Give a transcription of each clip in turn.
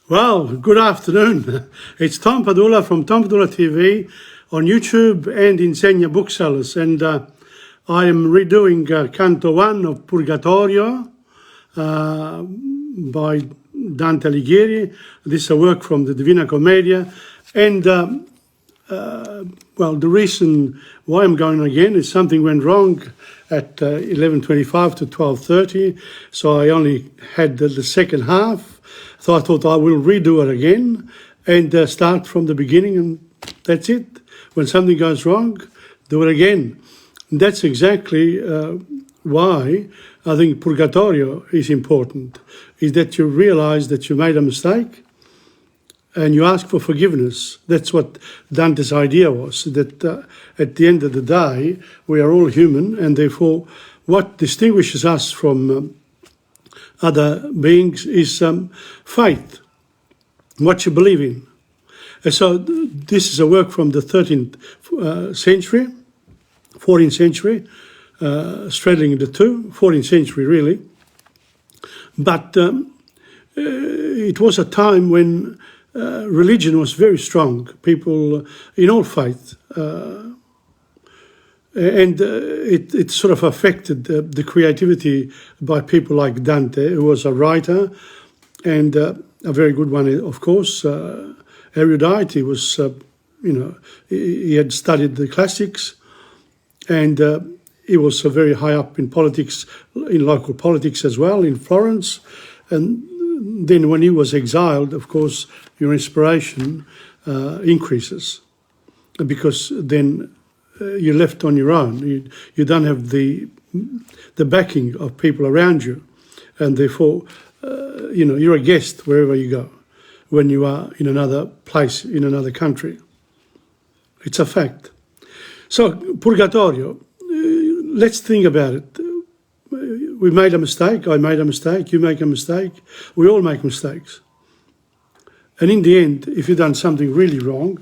Well, good afternoon. It's Tom Padula from TomPadulaTV on YouTube and in Segna booksellers. And I am redoing Canto 1 of Purgatorio by Dante Alighieri. This is a work from the Divina Commedia. And, well, the reason why I'm going again is something went wrong at 11:25 to 12:30. So I only had the second half. So I thought I will redo it again and start from the beginning, and that's it. When something goes wrong, do it again. And that's exactly why I think Purgatorio is important, is that you realize that you made a mistake and you ask for forgiveness. That's what Dante's idea was, that at the end of the day, we are all human, and therefore what distinguishes us from other beings is faith, what you believe in. And so this is a work from the 13th century, 14th century, straddling the two, 14th century really. But it was a time when religion was very strong, people in all faiths, and it sort of affected the creativity by people like Dante, who was a writer and a very good one, of course, erudite. He was, he had studied the classics, and he was very high up in politics, in local politics as well, in Florence. And then when he was exiled, of course, your inspiration increases, because then you're left on your own. You don't have the backing of people around you, and therefore, you're a guest wherever you go. When you are in another place, in another country, it's a fact. So Purgatorio, let's think about it. We made a mistake. I made a mistake. You make a mistake. We all make mistakes. And in the end, if you've done something really wrong,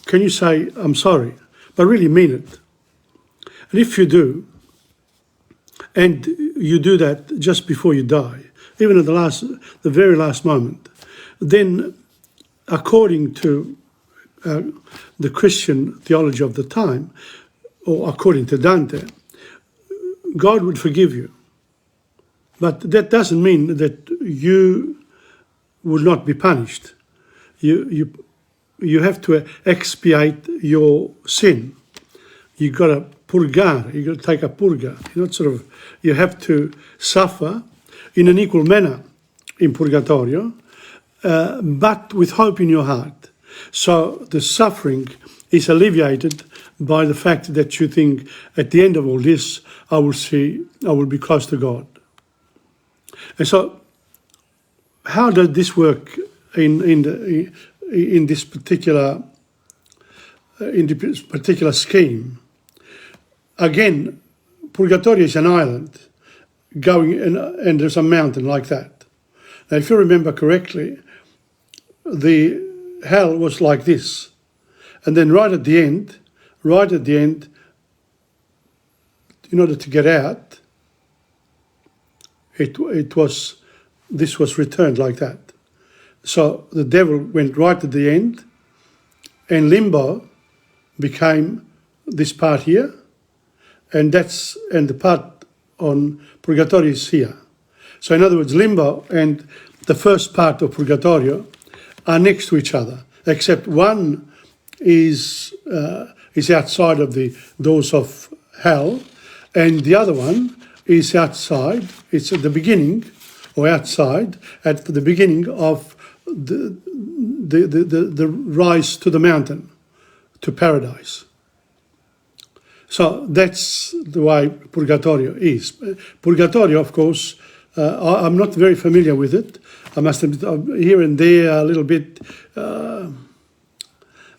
can you say, I'm sorry, but really mean it? And if you do, and you do that just before you die, even at the very last moment, then according to the Christian theology of the time, or according to Dante, God would forgive you. But that doesn't mean that you will not be punished. You have to expiate your sin. You got to purgare. You got to take a purga. You have to suffer in an equal manner in Purgatorio, but with hope in your heart. So the suffering is alleviated by the fact that you think, at the end of all this, I will be close to God. And so, how does this work in this particular scheme? Again, Purgatorio is an island going, and there's a mountain like that. Now, if you remember correctly, the hell was like this, and then right at the end, in order to get out, this was returned like that. So the devil went right at the end, and limbo became this part here, and the part on Purgatorio is here. So in other words, limbo and the first part of Purgatorio are next to each other, except one is outside of the doors of hell, and the other one is outside. It's at the beginning, or outside at the beginning of the rise to the mountain, to paradise. So that's the way Purgatorio is. Purgatorio, of course, I'm not very familiar with it. I must admit, here and there a little bit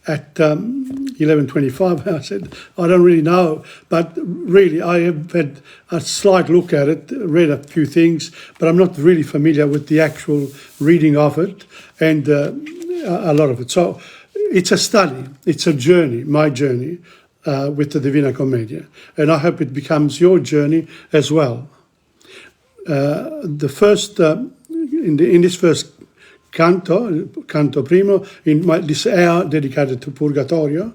at 11:25, I said, I don't really know, but really I have had a slight look at it, read a few things, but I'm not really familiar with the actual reading of it and a lot of it. So it's a study, it's a journey, my journey with the Divina Commedia, and I hope it becomes your journey as well. In this first Canto Primo, in this hour dedicated to Purgatorio,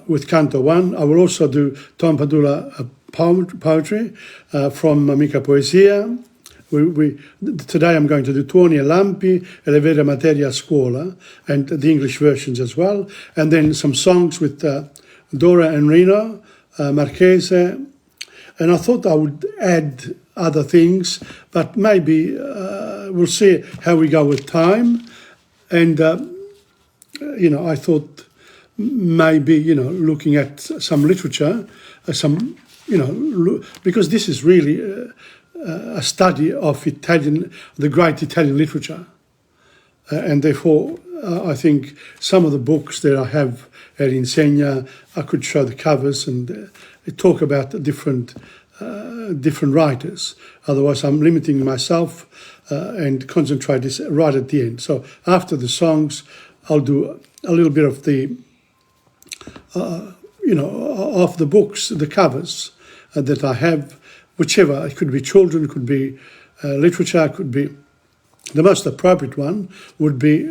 with Canto 1. I will also do TomPadula poetry from Amica Poesia. Today I'm going to do Tuoni e Lampi e le vere materie a scuola, and the English versions as well, and then some songs with Dora and Reno, Marchese, and I thought I would add other things, but maybe we'll see how we go with time. And, I thought maybe, looking at some literature, because this is really a study of Italian, the great Italian literature. And therefore, I think some of the books that I have at Insegna, I could show the covers and talk about the different writers. Otherwise, I'm limiting myself and concentrate this right at the end. So after the songs, I'll do a little bit of the, of the books, the covers that I have, whichever. It could be children, it could be literature, it could be. The most appropriate one would be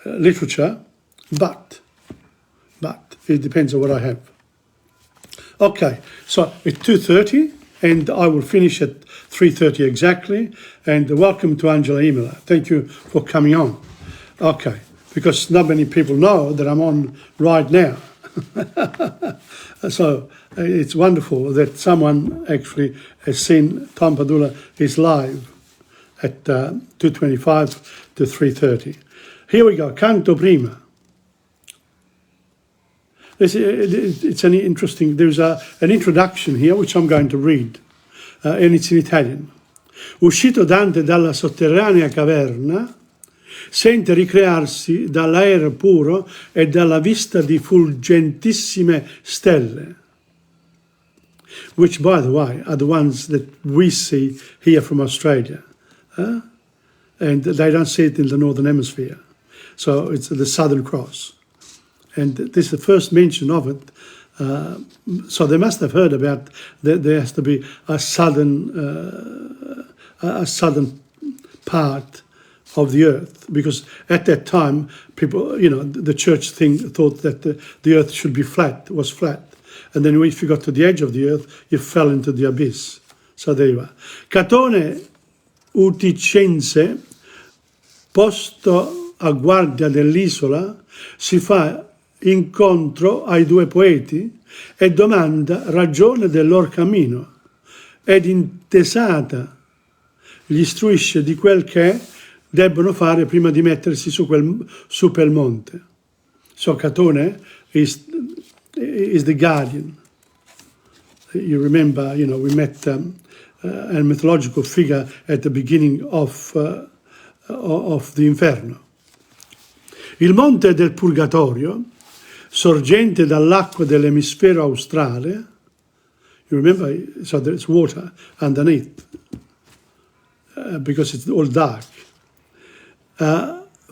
literature, but it depends on what I have. Okay, so it's 2:30, and I will finish at 3:30 exactly. And welcome to Angela Imola. Thank you for coming on. Okay, because not many people know that I'm on right now. So it's wonderful that someone actually has seen Tom Padula is live at 2:25 to 3:30. Here we go, Canto Prima. It's an interesting, there's an introduction here which I'm going to read, and it's in Italian. Uscito Dante dalla sotterranea caverna, sente ricrearsi dall'aere puro e dalla vista di fulgentissime stelle, which, by the way, are the ones that we see here from Australia. And they don't see it in the Northern Hemisphere. So it's the Southern Cross. And this is the first mention of it. So they must have heard about that there has to be a southern part of the earth, because at that time people, the church thought that the earth should be flat, was flat, and then if you got to the edge of the earth, you fell into the abyss. So there you are. Catone Uticense, posto a guardia dell'isola, si fa incontro ai due poeti e domanda ragione del loro cammino, ed intesata gli istruisce di quel che debbono fare prima di mettersi su per monte. So Catone is the guardian. You remember, we met a mythological figure at the beginning of the Inferno. Il monte del Purgatorio, sorgente dall'acqua dell'emisfero australe, you remember, so there's water underneath, because it's all dark,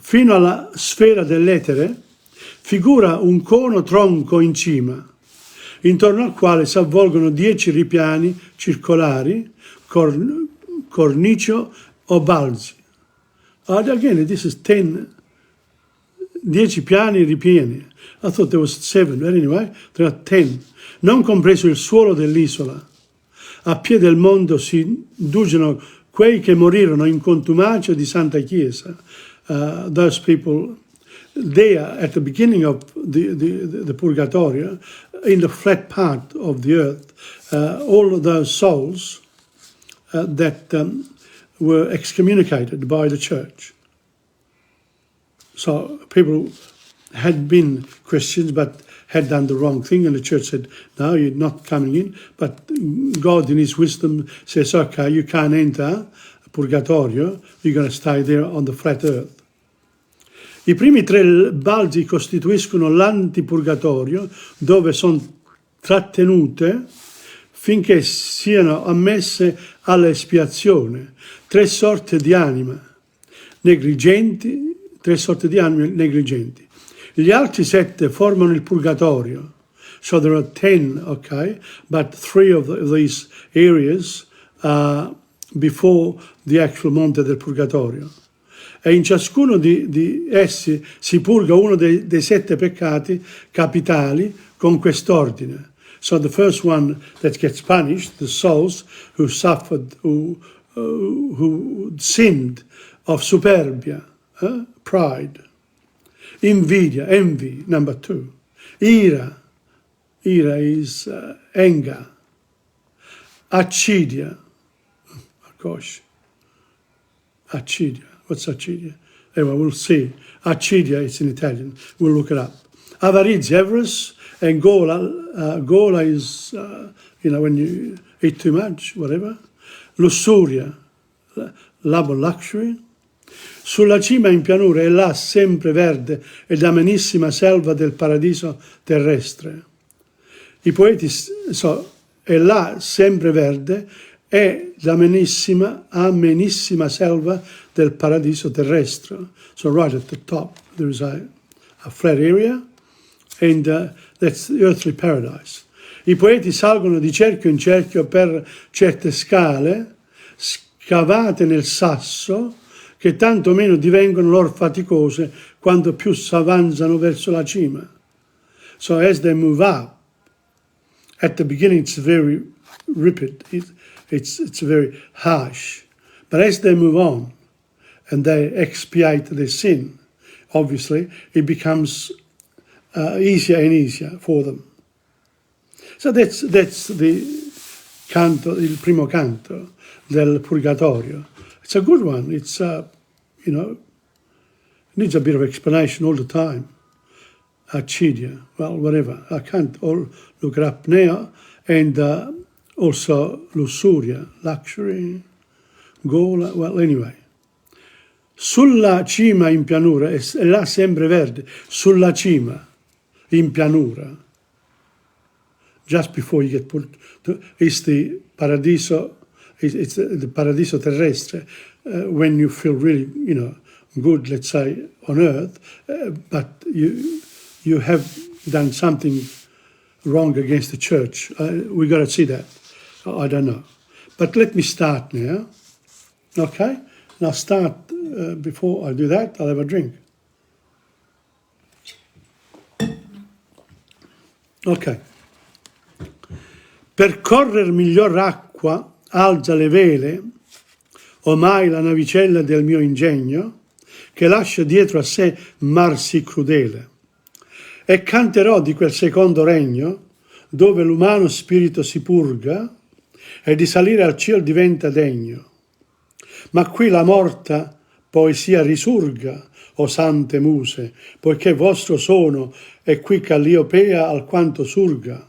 fino alla sfera dell'etere, figura un cono tronco in cima, intorno al quale si avvolgono 10 ripiani circolari, cornicio o balzi. And again, this is 10 piani ripieni. I thought there was 7, but anyway, there are 10. Non compreso il suolo dell'isola. A piede del mondo si indugiano quei che morirono in contumacia di Santa Chiesa. Those people there at the beginning of the Purgatorio, in the flat part of the earth, all of those souls that were excommunicated by the church. So people had been Christians but had done the wrong thing, and the church said, no, you're not coming in. But God in his wisdom says, okay, you can't enter Purgatorio, you're going to stay there on the flat earth. I primi 3 balzi costituiscono l'antipurgatorio, dove sono trattenute finché siano ammesse all'espiazione 3 sorte di anime negligenti. Gli altri 7 formano il purgatorio. So there are 10, okay, but 3 of these areas are before the actual Monte del Purgatorio. e in ciascuno di essi si purga uno dei 7 peccati capitali con quest'ordine. So the first one that gets punished, the souls who suffered, who sinned of superbia, pride, invidia, envy, number 2, ira is anger, accidia, oh gosh, accidia, what's accidia? Anyway, we'll see. Accidia, it's in Italian, we'll look it up. Avarizia, avarice, and gola, gola is, when you eat too much, whatever. Lussuria, love of luxury. Sulla cima in pianura è là sempre verde ed amenissima selva del paradiso terrestre. I poeti, è là sempre verde è l'amenissima selva del paradiso terrestre. So right at the top there is a flat area and that's the earthly paradise. I poeti salgono di cerchio in cerchio per certe scale scavate nel sasso che tanto meno divengono loro faticose quanto più s'avanzano verso la cima. So as they move up, at the beginning it's very rapid, it's very harsh, but as they move on and they expiate their sin, obviously it becomes easier and easier for them. So that's the canto, il primo canto del Purgatorio. It's a good one. It's, needs a bit of explanation all the time. Accidia, well, whatever. I can't all look it up now. And also lussuria, luxury, gola, well, anyway. Sulla cima in pianura, è là sempre verde, sulla cima in pianura. Just before you get put, it's the paradiso. It's the paradiso terrestre when you feel really, good, let's say, on earth, but you have done something wrong against the church. We got to see that. I don't know. But let me start now. Okay? And I'll start, before I do that, I'll have a drink. Ok. Per correr miglior acqua, alza le vele, omai la navicella del mio ingegno, che lascia dietro a sé mar sì crudele. E canterò di quel secondo regno, dove l'umano spirito si purga, e di salire al cielo diventa degno. Ma qui la morta poesia risurga, o sante muse, poiché vostro sono, e qui Calliopea alquanto surga.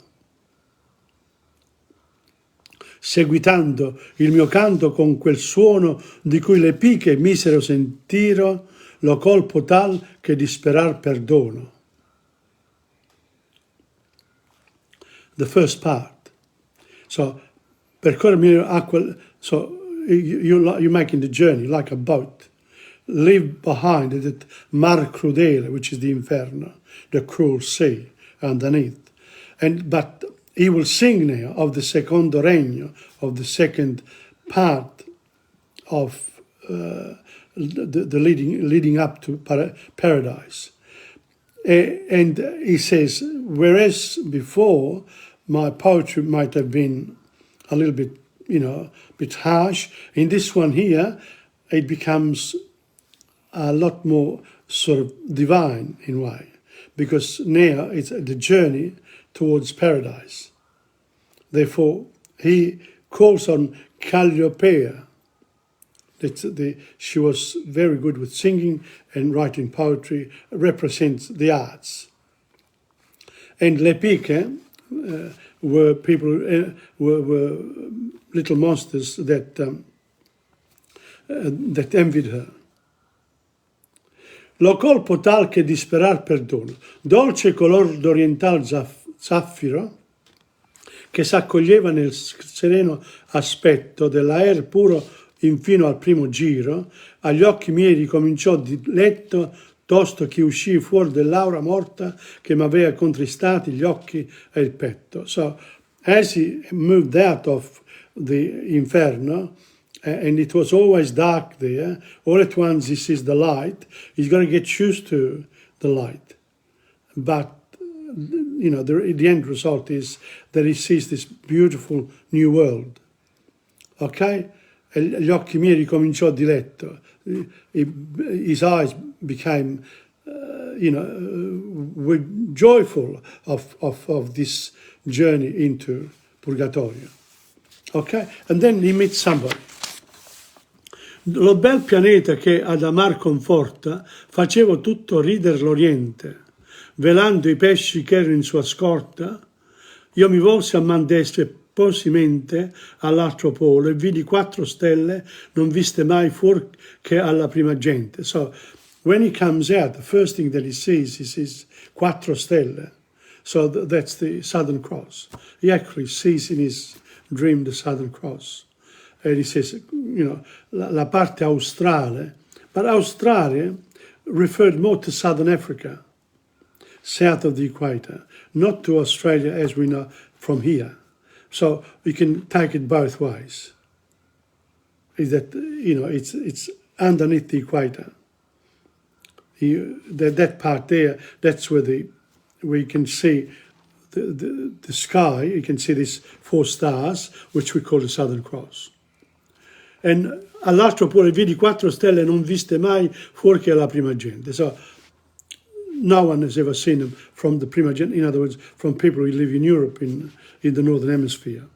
Seguitando il mio canto con quel suono di cui le piche misero sentiro, lo colpo tal che di sperar perdono. The first part. So, percorrere acqua, so you're making the journey like a boat. Leave behind that mar crudele, which is the inferno, the cruel sea underneath. But he will sing now of the secondo regno, of the second part of the leading up to paradise. And he says, whereas before my poetry might have been a little bit, bit harsh, in this one here, it becomes a lot more sort of divine in a way, because now it's the journey towards paradise. Therefore, he calls on Calliopea. She was very good with singing and writing poetry, represents the arts. And le piche were people, were little monsters that envied her. Lo colpo tal che disperar perdono, dolce color d'oriental zaffiro, che s'accoglieva nel sereno aspetto dell'aer puro infino al primo giro, agli occhi miei ricominciò di letto, tosto che uscì fuori dell'aura morta che m'aveva contristati gli occhi e il petto. So, as he moved out of the inferno, and it was always dark there. All at once he sees the light. He's going to get used to the light. But, you know, the end result is that he sees this beautiful new world. Ok? E gli occhi miei ricominciò diletto. His eyes became, you know, were joyful of this journey into Purgatorio. Ok? And then he meets somebody. Lo bel pianeta che ad amar conforta faceva tutto ridere l'Oriente, velando i pesci che erano in sua scorta. Io mi volsi a man destra e posi mente all'altro polo e vidi 4 stelle non viste mai fuori che alla prima gente. So when he comes out, the first thing that he sees 4 stelle. So that's the Southern Cross. He actually sees in his dream the Southern Cross. And he says, you know, la parte australe. But Australia referred more to Southern Africa, south of the equator, not to Australia as we know from here. So we can take it both ways. Is that, you know, it's underneath the equator. That part there, that's where we can see the sky. You can see these 4 stars, which we call the Southern Cross. And all'altro pole vidi 4 stelle non viste mai fuori che alla prima gente. So no one has ever seen them from the prima gente, in other words, from people who live in Europe, in the Northern Hemisphere.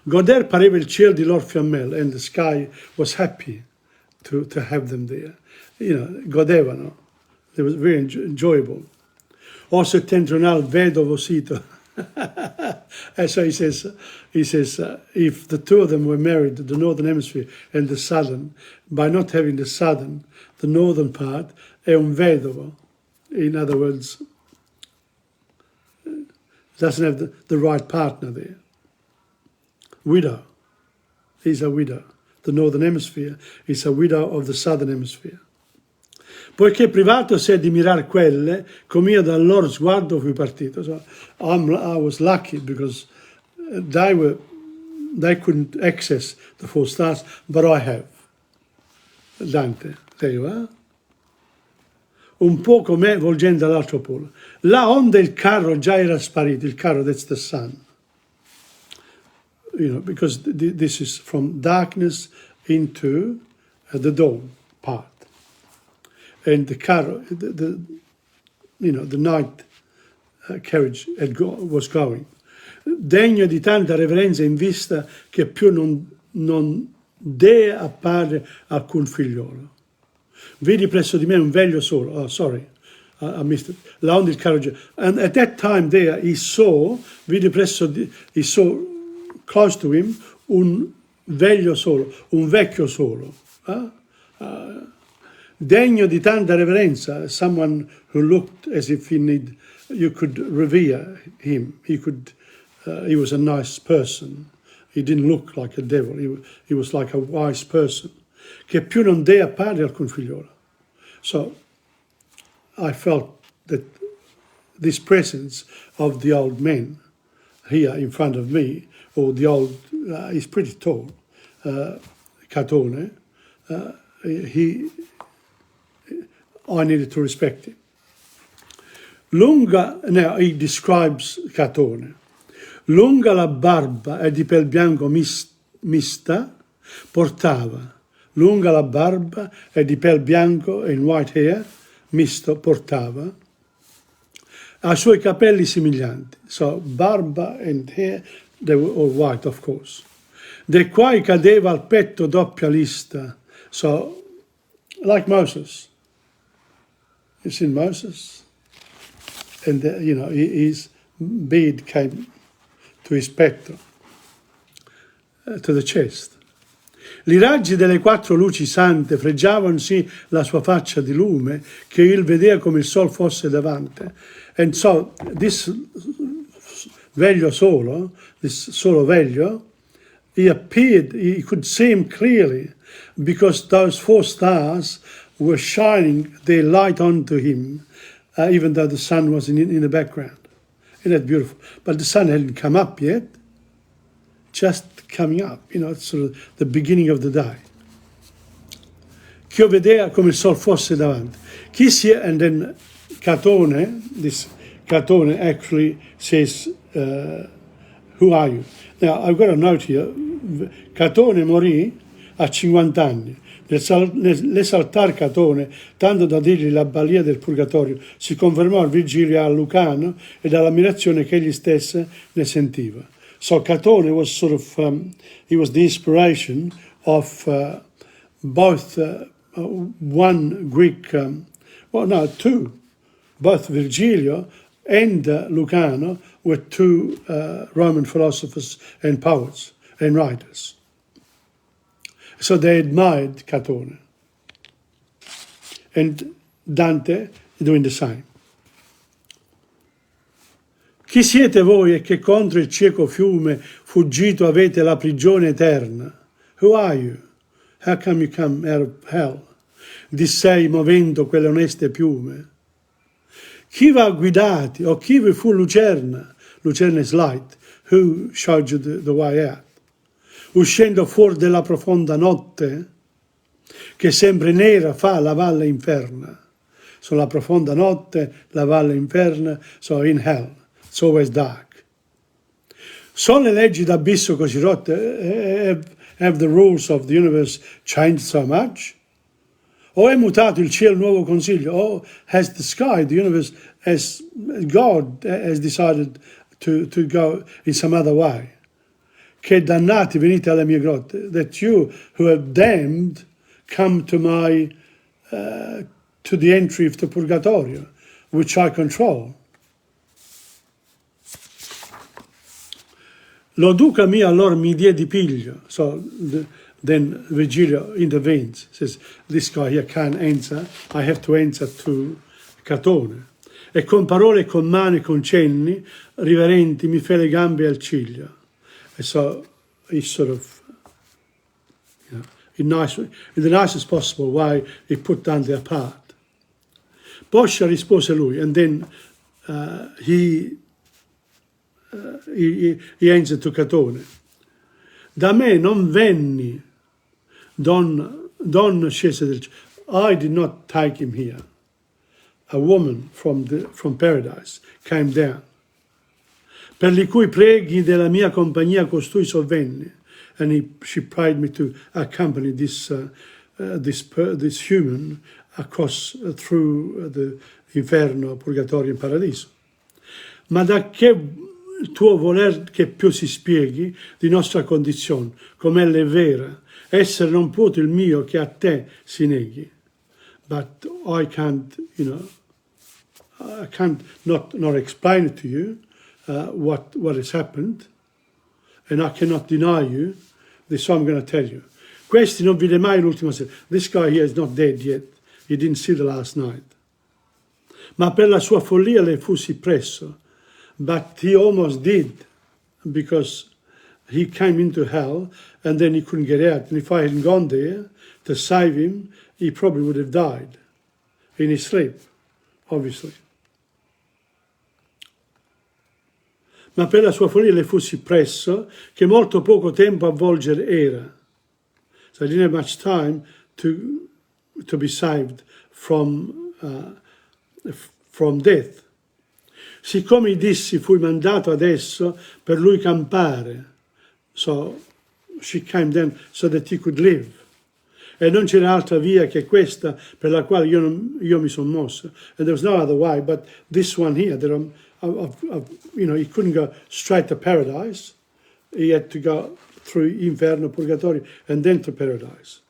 Goder pareva il cielo di lor fiammelle, and the sky was happy to have them there. You know, godevano. It was very enjoyable. O settentrionale vedovo sito. And so he says, if the 2 of them were married, the Northern Hemisphere and the Southern, by not having the Northern part, è un vedovo. In other words, doesn't have the right partner there. Widow. He's a widow. The Northern Hemisphere is a widow of the Southern Hemisphere. Poiché privato si è di mirar quelle, com'io dal loro sguardo fui partito. So I was lucky because they couldn't access the 4 stars, but I have. Dante, there you are. Un po' come volgendo all'altro polo. Là onde il carro già era sparito, il carro, that's the sun. You know, because this is from darkness into the dawn part. And the carro, you know, the night carriage was going. Degno di tanta reverenza in vista che più non dee appare alcun figliolo. Vidi presso di me un veglio solo. Oh, sorry, I missed it. Là onde il carro. And at that time there, he saw close to him un veglio solo, un vecchio solo. Degno di tanta reverenza, someone who looked as if you could revere him. He was a nice person. He didn't look like a devil. He was like a wise person. Che più non dea appare alcun figliolo. So I felt that this presence of the old man here in front of me, or the old, he's pretty tall, Catone, I needed to respect him. Now he describes Catone. Lunga la barba e di pel bianco mista portava. Lunga la barba e di pel bianco in white hair misto portava. A suoi capelli somiglianti. So barba and hair, they were all white, of course. De quai cadeva al petto doppia lista. So, like Moses. You've seen Moses? And, you know, his beard came to his petto, to the chest. I raggi delle 4 luci sante fregiavano sì la sua faccia di lume, che il vedeva come il sol fosse davanti. And so, this veglio solo, this solo veglio, he could see him clearly, because those 4 stars were shining their light onto him, even though the sun was in the background. Isn't that beautiful? But the sun hadn't come up yet. just coming up, it's sort of the beginning of the day. Che io vedea come il sol fosse davanti. And then Catone, this Catone actually says, who are you? Now, I've got a note here. Catone morì a 50 anni. L'esaltar Catone, tanto da dirgli la balia del Purgatorio, si confermò al Virgilio a Lucano e dall'ammirazione che egli stesso ne sentiva. So Catone was sort of, he was the inspiration of both one Greek, two. Both Virgilio and Lucano were two Roman philosophers and poets and writers. So they admired Catone. And Dante doing the same. Chi siete voi e che contro il cieco fiume fuggito avete la prigione eterna? Who are you? How come you come out of hell? Dissei movendo quelle oneste piume. Chi va guidati o chi vi fu Lucerna? Lucerna is light. Who showed you the way out? Uscendo fuori della profonda notte, che sempre nera fa la valle inferna. So la profonda notte, la valle inferna, so in hell, it's always dark. Sono le leggi d'abisso così rotte? Have the rules of the universe changed so much? O è mutato il cielo nuovo consiglio? O has the sky, the universe, God has decided to go in some other way? Che dannati venite alle mie grotte, that you who are damned come to to the entry of the Purgatorio, which I control. Lo duca mio allora mi diede piglio. So then Virgilio intervenes, says, this guy here can't answer, I have to answer to Catone. E con parole, con mani, con cenni riverenti mi fe le gambe al ciglio. And so he sort of, in the nicest possible way, he put Dante apart. Poscia rispose lui, and then he answered to Catone. Da me non venni, don scese del cielo. I did not take him here. A woman from paradise came down. Per li cui preghi della mia compagnia costui sovvenne. And she prayed me to accompany this human across through the inferno, purgatorio e paradiso. Ma da che tuo voler che più si spieghi di nostra condizione, come ella è vera, essere non può il mio che a te si neghi. But I can't, I can't not explain it to you. What has happened, and I cannot deny you, so I'm going to tell you. Questi non vide mai l'ultima sera. This guy here is not dead yet. He didn't see the last night. Ma per la sua follia le fussi presso. But he almost did, because he came into hell, and then he couldn't get out. And if I hadn't gone there to save him, he probably would have died in his sleep, obviously. Ma per la sua follia le fussi presso, che molto poco tempo a volgere era. So I didn't have much time to be saved from death. Siccome dissi, fui mandato adesso per lui campare. So she came down so that he could live. E non c'era altra via che questa per la quale io mi sono mosso. And there was no other way but this one here. He couldn't go straight to paradise. He had to go through inferno, purgatorio, and then to paradise.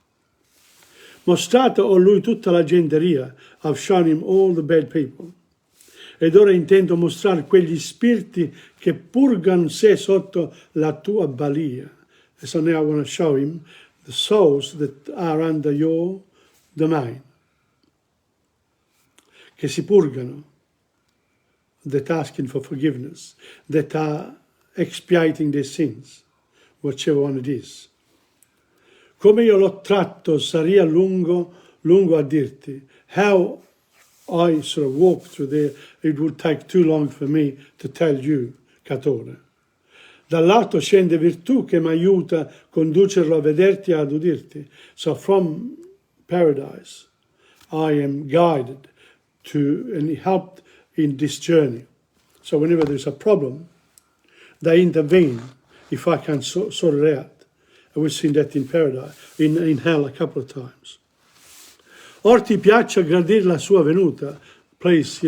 Mostrato ho lui tutta la genteria. I've shown him all the bad people. Ed ora intendo mostrare quegli spiriti che purgano sé sotto la tua balia. And so now I want to show him the souls that are under your domain. Che si purgano. That are asking for forgiveness, that are expiating their sins, whichever one it is. Come io l'ho tratto saria lungo a dirti. How I sort of walked through there, it would take too long for me to tell you, Catone. Dall'alto scende virtù che mi aiuta a conducerlo a vederti e ad udirti. So from paradise, I am guided to and helped in this journey. So whenever there's a problem, they intervene if I can sort it out. And we've seen that in paradise, in hell a couple of times. Or ti piace gradire la sua venuta. Please,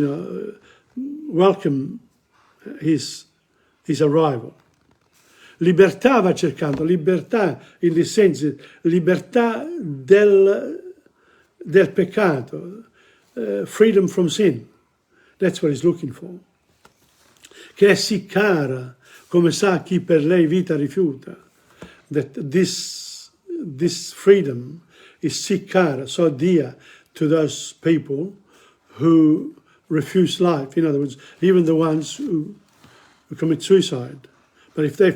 welcome his arrival. Libertà va cercando, libertà in the sense, libertà del peccato, freedom from sin. That's what he's looking for. Che è sì cara, come sa chi per lei vita rifiuta. That this freedom is sì cara, so dear to those people who refuse life. In other words, even the ones who commit suicide. But if they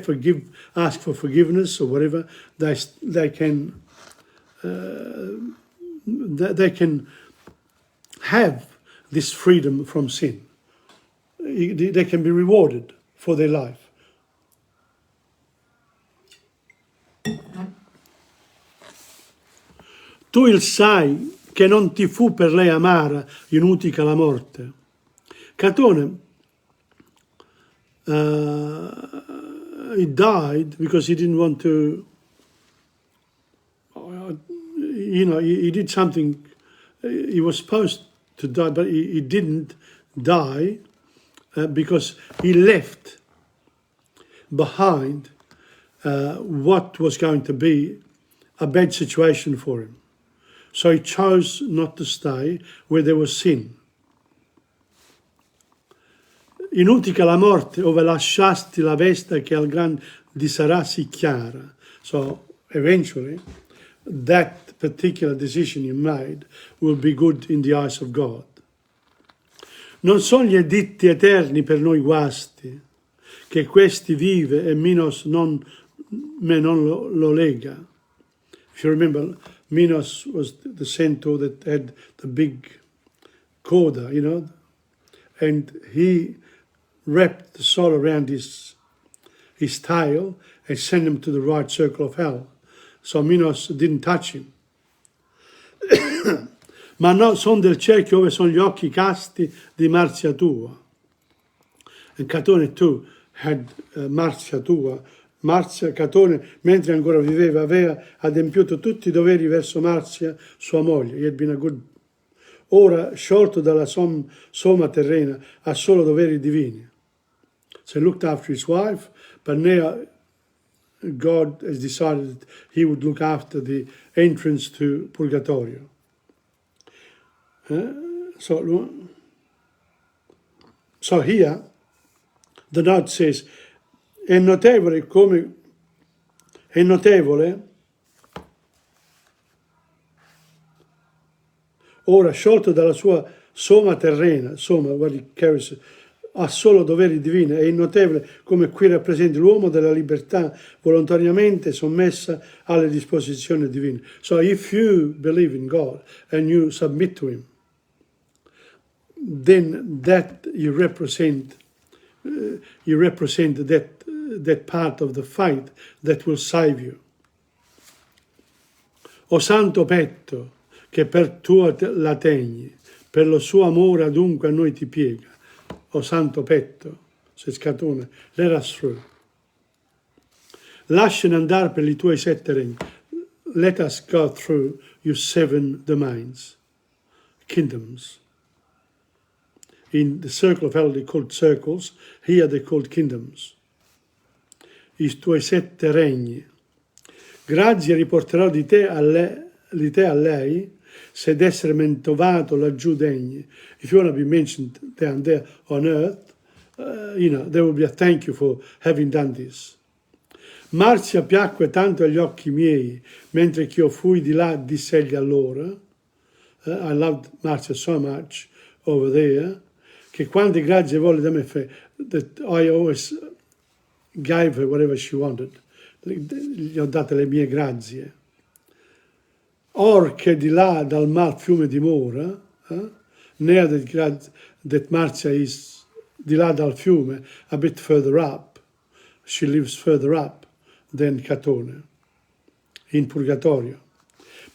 ask for forgiveness or whatever, they can have this freedom from sin. They can be rewarded for their life. Tu il sai che non ti fu per lei amara, inutica la morte. Catone, he died because he didn't want to, he did something, he was supposed to die, but he didn't die because he left behind what was going to be a bad situation for him. So he chose not to stay where there was sin. Inutica la morte, ove lasciasti la veste che al gran di sarà si chiara. So eventually, that particular decision you made will be good in the eyes of God. Non sono gli editti eterni per noi guasti, che questi vive e Minos me non lo lega. If you remember, Minos was the centaur that had the big coda, and he wrapped the soul around his tail and sent him to the right circle of hell. So Minos didn't touch him. Ma no, sono del cerchio dove sono gli occhi casti di Marzia tua. And Catone too had Marzia tua. Marzia, Catone, mentre ancora viveva, aveva adempiuto tutti i doveri verso Marzia, sua moglie. He had been a good. Ora, sciolto dalla somma terrena, ha solo doveri divini. So he looked after his wife, but now God has decided that he would look after the entrance to Purgatorio. So here, the note says, è notevole, ora sciolto dalla sua soma terrena, soma, what he carries, ha solo doveri divini, è notevole come qui rappresenti l'uomo della libertà volontariamente sommessa alle disposizioni divine. So if you believe in God and you submit to Him, then that you represent that part of the faith that will save you. O santo petto, che per tua la tegni, per lo suo amore adunque a noi ti piega. O santo petto, says Catone, let us through. Lasciane andare per i tuoi 7 regni. Let us go through your 7 domains, kingdoms. In the circle of hell they're called circles, here they're called kingdoms. I tuoi 7 regni. Grazie riporterò di te a lei, se d'essere mentovato laggiù degni. If you want to be mentioned down there on earth, there will be a thank you for having done this. Marzia piacque tanto agli occhi miei, mentre che io fui di là, diss'egli allora. I loved Marzia so much over there, che quante grazie volle da me, that I always gave her whatever she wanted. Gli ho date le mie grazie. Or che di là dal mar fiume dimora, now that Marzia is di là dal fiume, a bit further up, she lives further up than Catone, in Purgatorio.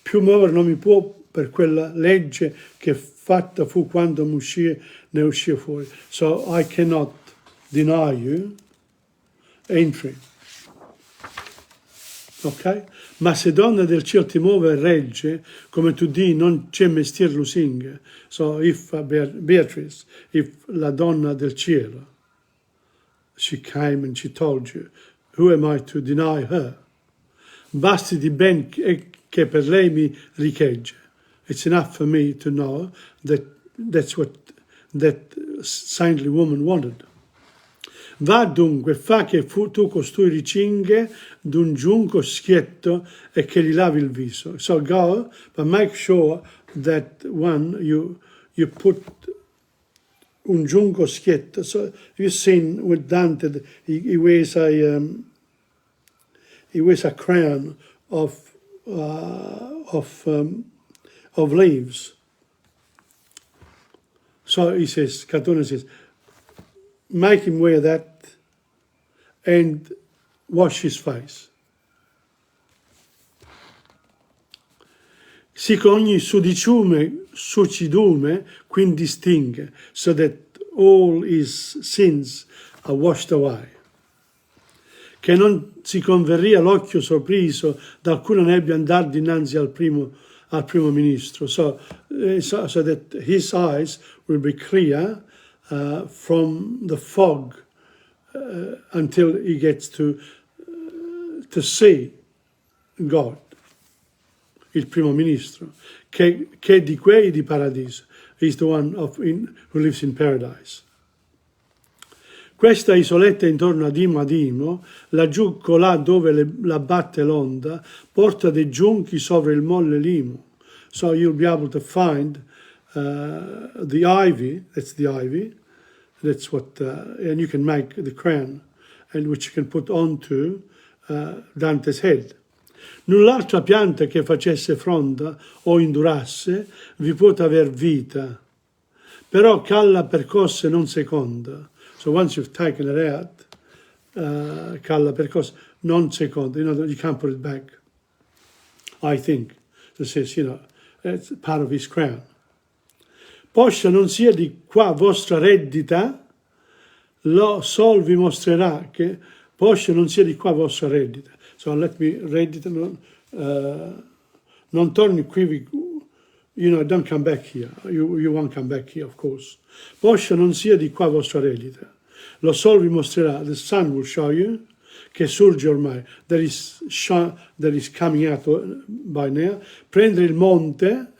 Più muovere non mi può per quella legge che fatta fu quando ne uscì fuori. So I cannot deny you entry. Ok? Ma se donna del cielo ti muove regge, come tu di, non c'è mestier lusinghe. So if Beatrice, if la donna del cielo, she came and she told you, who am I to deny her? Basti di ben che per lei mi riecheggia. It's enough for me to know that that's what that saintly woman wanted. Va dunque, fa che tu costui ricinghe d'un giunco schietto e che gli lavi il viso. So go, but make sure that you put un giunco schietto. So you've seen with Dante, he wears a crown of leaves. So he says, Catone says, make him wear that and wash his face. Sic ogni sucidume quindi distingue, so that all his sins are washed away. Che non si converria l'occhio sorpreso da alcuna nebbia andar dinanzi al primo ministro, so that his eyes will be clear from the fog until he gets to see God, il primo ministro, che di quei di paradiso. He's the one who lives in paradise. Questa isoletta intorno ad Imo, laggiù colà dove la batte l'onda, porta dei giunchi sopra il molle limo. So you'll be able to find the ivy, that's what, and you can make the crown, and which you can put onto Dante's head. Null'altra pianta che facesse fronda o indurasse vi può aver vita, però calla percosse non seconda. So once you've taken it out, calla percosse non seconda. You can't put it back, I think. So it says, it's part of his crown. Poscia non sia di qua vostra reddita, lo sol vi mostrerà che poscia non sia di qua vostra reddita. So let me reddita, non torni qui, don't come back here. You won't come back here, of course. Poscia non sia di qua vostra reddita. Lo sol vi mostrerà, the sun will show you, che surge ormai, that is coming out by now. Prendere il monte,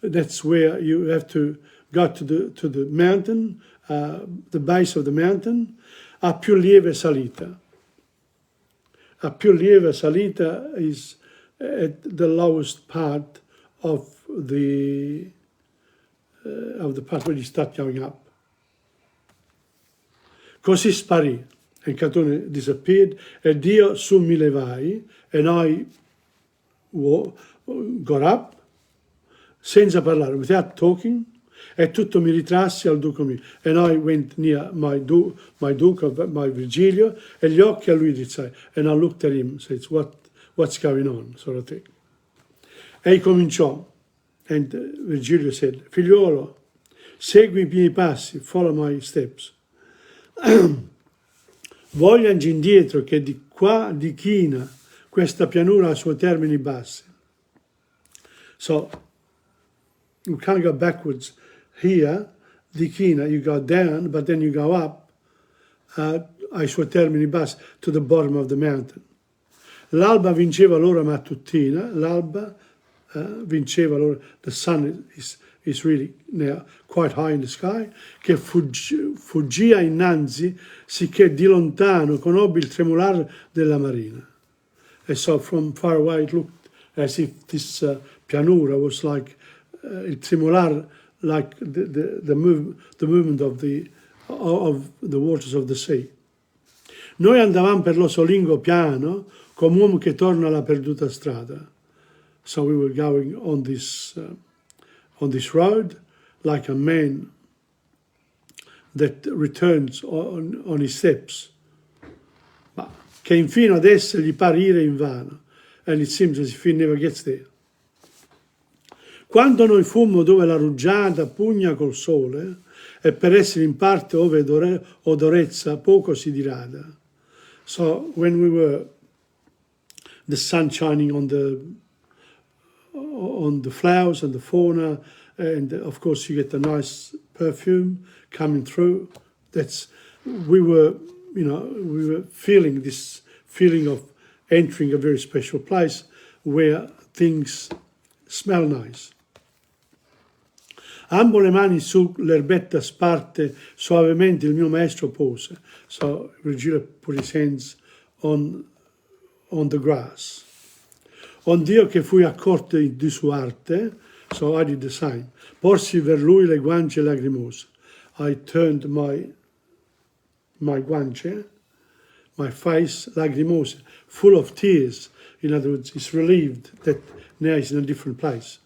that's where you have to go to the mountain, the base of the mountain, a più lieve salita. A più lieve salita is at the lowest part of the part where you start going up. Così sparì, and Catone disappeared, and Dio su mi levai, and I got up, senza parlare, without talking, e tutto mi ritrassi al duca mio. And I went near my duke, my Virgilio, e gli occhi a lui rizzai. And I looked at him, said, what's going on, sort of thing. E cominciò, and Virgilio said, figliuolo, segui i miei passi, follow my steps. Vogliangi indietro che di qua dichina questa pianura ai suoi termini bassi. So, you can't go backwards here, dichina, you go down, but then you go up ai suoi termini bassi, to the bottom of the mountain. L'alba vinceva l'ora mattutina, the sun is really now quite high in the sky, che fuggia innanzi, sicché di lontano conobbi il tremolare della marina. And so from far away it looked as if this pianura was like il tremolare, like the movement of the waters of the sea. Noi andavamo per lo solingo piano, come uomo che torna alla perduta strada. So we were going on this road like a man that returns on his steps che infino ad esse gli pare ire invano, and it seems as if he never gets there. Quando noi fummo dove la rugiada pugna col sole, e per essere in parte ove odorezza poco si dirada. So when we were, the sun shining on the flowers and the fauna, and of course you get the nice perfume coming through. We were feeling this feeling of entering a very special place where things smell nice. Ambo le mani sull'erbetta sparte, suavemente il mio maestro pose. So Virgilio put his hands on the grass. Ond'io che fui accorto di sua arte, so I did the same, porsi ver lui le guance lacrimose. I turned my guance, my face lacrimose, full of tears. In other words, it's relieved that now he's in a different place.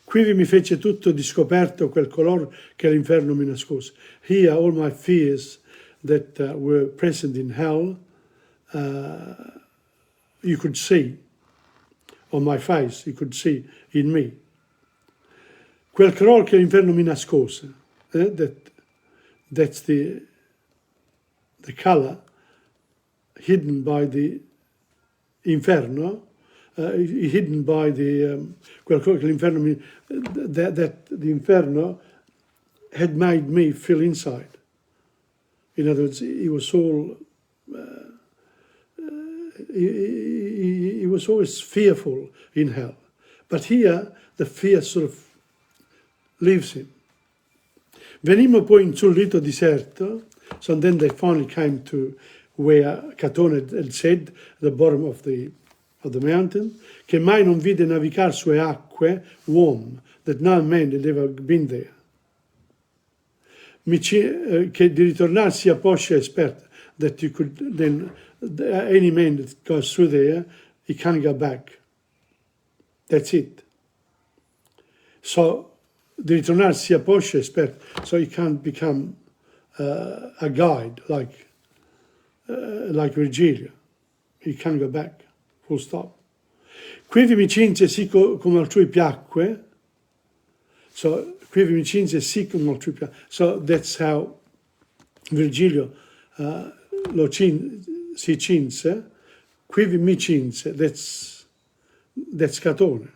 Quivi mi fece tutto di scoperto quel color che l'inferno mi nascose. Here all my fears that were present in hell, you could see on my face, you could see in me. Quel color che l'inferno mi nascose, that's the color hidden by the inferno, hidden by quel color che l'inferno that the inferno had made me feel inside. In other words, he was all he was always fearful in hell, but here the fear sort of leaves him. Venimmo poi in sul rito deserto, so then they finally came to where Catone had said, the bottom of the mountain, che mai non vide navigar sue acque uomo, that no man had ever been there. Che di ritornare sia poscia esperta, that you could then, any man that goes through there, he can't go back. That's it. So, di ritornare sia poscia esperta, so you can't become a guide like Virgilio. You can't go back, full stop. Quivi mi cinse sì come altrui piacque, so quivi mi cinse sì come altrui piacque. So that's how Virgilio si cinse, quivi mi cinse, that's Catone,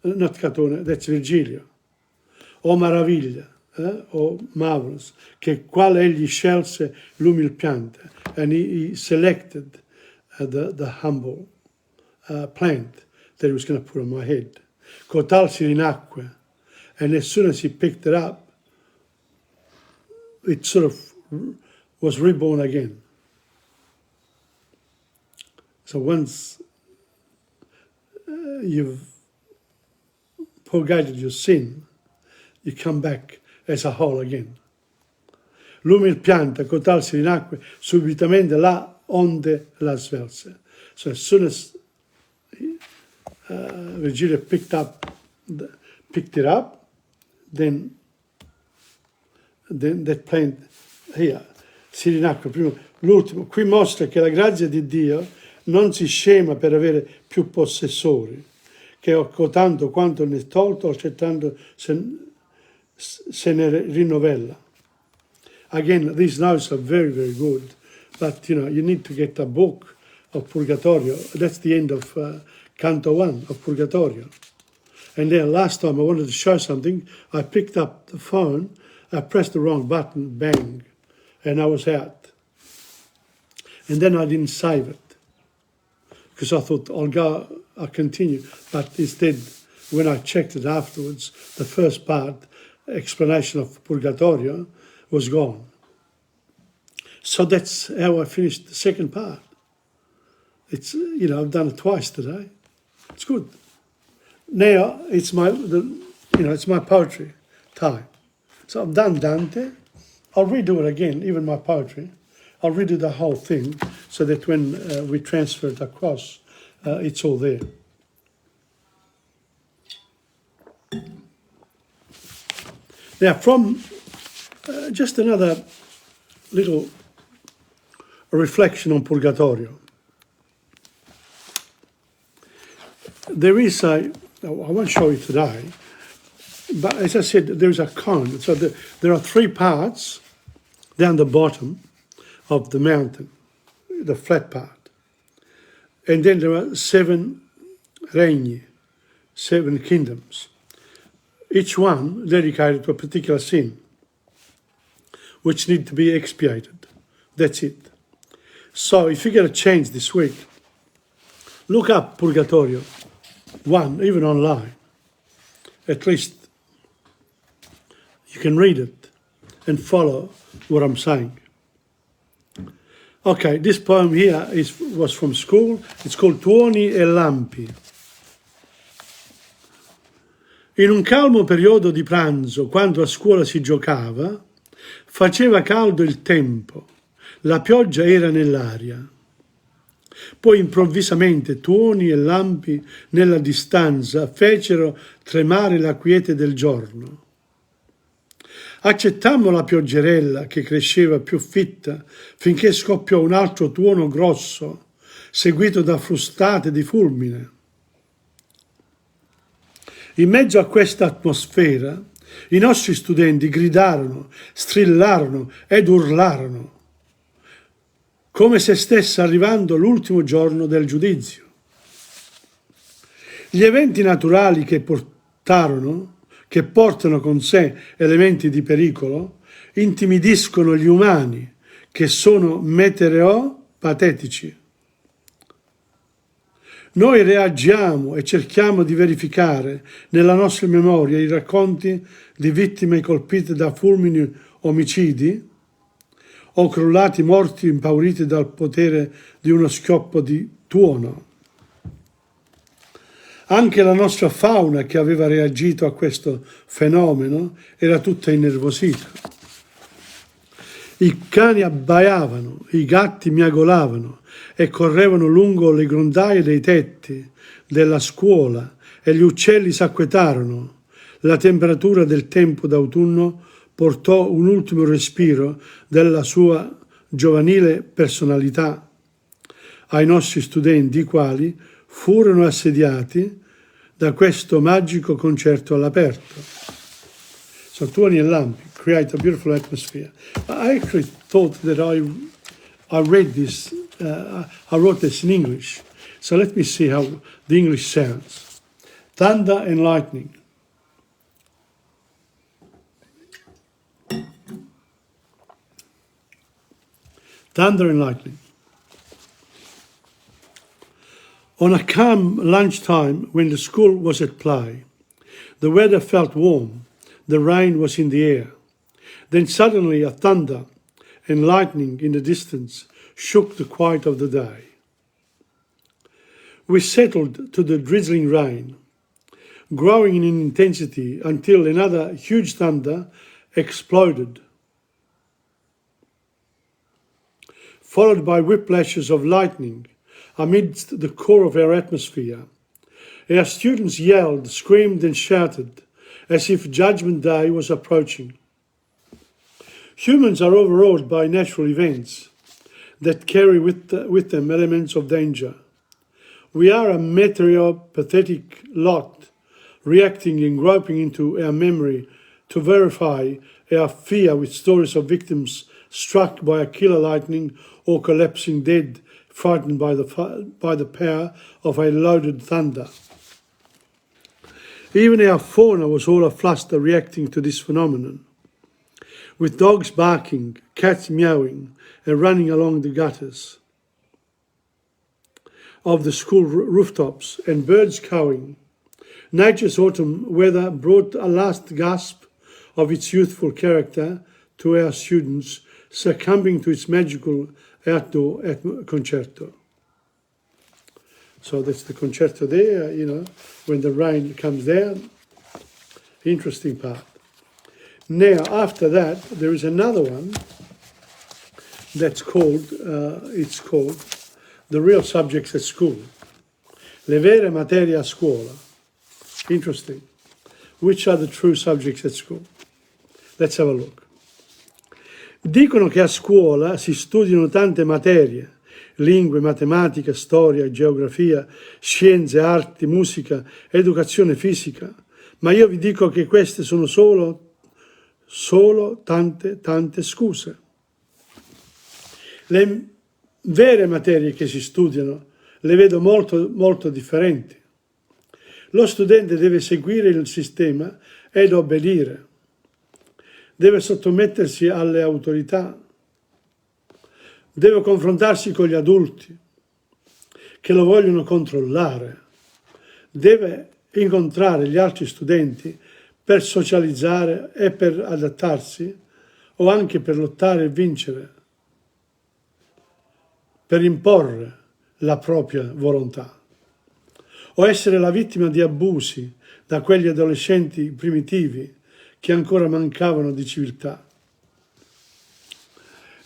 not Catone, that's Virgilio. O maraviglia, o marvelous, che quale egli scelse l'umil pianta, and he selected the humble plant that he was going to put on my head. Cotal si rinacque, and as soon as he picked it up, it sort of was reborn again. So once you've purgated your sin, you come back as a whole again. L'umil pianta, cotal si rinacque, subitamente là onde la svelse. So as soon as Virgilio picked it up, then that plant here si rinacque prima. L'ultimo, qui mostra che la grazia di Dio non si scema per avere più possessori, che accotando quanto ne è tolto, accettando se ne rinnovella. Again, these notes are very, very good, but you need to get a book of Purgatorio. That's the end of Canto 1 of Purgatorio. And then last time I wanted to show something, I picked up the phone, I pressed the wrong button, bang, and I was out. And then I didn't save it, because I thought I'll continue. But instead, when I checked it afterwards, the first part, explanation of Purgatorio, was gone. So that's how I finished the second part. It's, I've done it twice today. It's good. Now it's my poetry time. So I've done Dante. I'll redo it again, even my poetry. I'll redo the whole thing so that when we transfer it across, it's all there. Now from just another little reflection on Purgatorio. There is I won't show you today, but as I said, there's a cone. So there are 3 parts down the bottom of the mountain, the flat part. And then there are 7 regni, 7 kingdoms, each one dedicated to a particular sin, which need to be expiated. That's it. So if you get a chance this week, look up Purgatorio 1, even online. At least you can read it and follow what I'm saying. Okay, this poem here was from school. It's called Tuoni e Lampi. In un calmo periodo di pranzo, quando a scuola si giocava, faceva caldo il tempo, la pioggia era nell'aria. Poi improvvisamente tuoni e lampi nella distanza fecero tremare la quiete del giorno. Accettammo la pioggerella che cresceva più fitta finché scoppiò un altro tuono grosso, seguito da frustate di fulmine. In mezzo a questa atmosfera, i nostri studenti gridarono, strillarono ed urlarono, come se stesse arrivando l'ultimo giorno del giudizio. Gli eventi naturali che portano con sé elementi di pericolo, intimidiscono gli umani, che sono meteoropatetici. Noi reagiamo e cerchiamo di verificare nella nostra memoria i racconti di vittime colpite da fulmini omicidi o crollati morti impauriti dal potere di uno schioppo di tuono. Anche la nostra fauna che aveva reagito a questo fenomeno era tutta innervosita. I cani abbaiavano, i gatti miagolavano e correvano lungo le grondaie dei tetti della scuola e gli uccelli s'acquetarono. La temperatura del tempo d'autunno portò un ultimo respiro della sua giovanile personalità ai nostri studenti, i quali furono assediati da questo magico concerto all'aperto. So Tuoni e Lampi create a beautiful atmosphere. I actually thought that I read this, I wrote this in English. So let me see how the English sounds. Thunder and lightning. Thunder and lightning. On a calm lunchtime when the school was at play, the weather felt warm, the rain was in the air. Then suddenly a thunder and lightning in the distance shook the quiet of the day. We settled to the drizzling rain, growing in intensity until another huge thunder exploded, followed by whiplashes of lightning amidst the core of our atmosphere. Our students yelled, screamed and shouted as if Judgment Day was approaching. Humans are overawed by natural events that carry with them elements of danger. We are a meteoropathic lot, reacting and groping into our memory to verify our fear with stories of victims struck by a killer lightning or collapsing dead, frightened by the power of a loaded thunder. Even our fauna was all afluster reacting to this phenomenon, with dogs barking, cats meowing and running along the gutters of the school rooftops and birds cawing. Nature's autumn weather brought a last gasp of its youthful character to our students, succumbing to its magical outdoor concerto. So that's the concerto there, you know, when the rain comes down. Interesting part. Now, after that, there is another one that's called, it's called The Real Subjects at School. Le vere materie a scuola. Interesting. Which are the true subjects at school? Let's have a look. Dicono che a scuola si studiano tante materie, lingue, matematica, storia, geografia, scienze, arti, musica, educazione fisica, ma io vi dico che queste sono solo tante scuse. Le vere materie che si studiano le vedo molto differenti. Lo studente deve seguire il sistema ed obbedire, deve sottomettersi alle autorità, deve confrontarsi con gli adulti che lo vogliono controllare, deve incontrare gli altri studenti per socializzare e per adattarsi o anche per lottare e vincere, per imporre la propria volontà, o essere la vittima di abusi da quegli adolescenti primitivi che ancora mancavano di civiltà.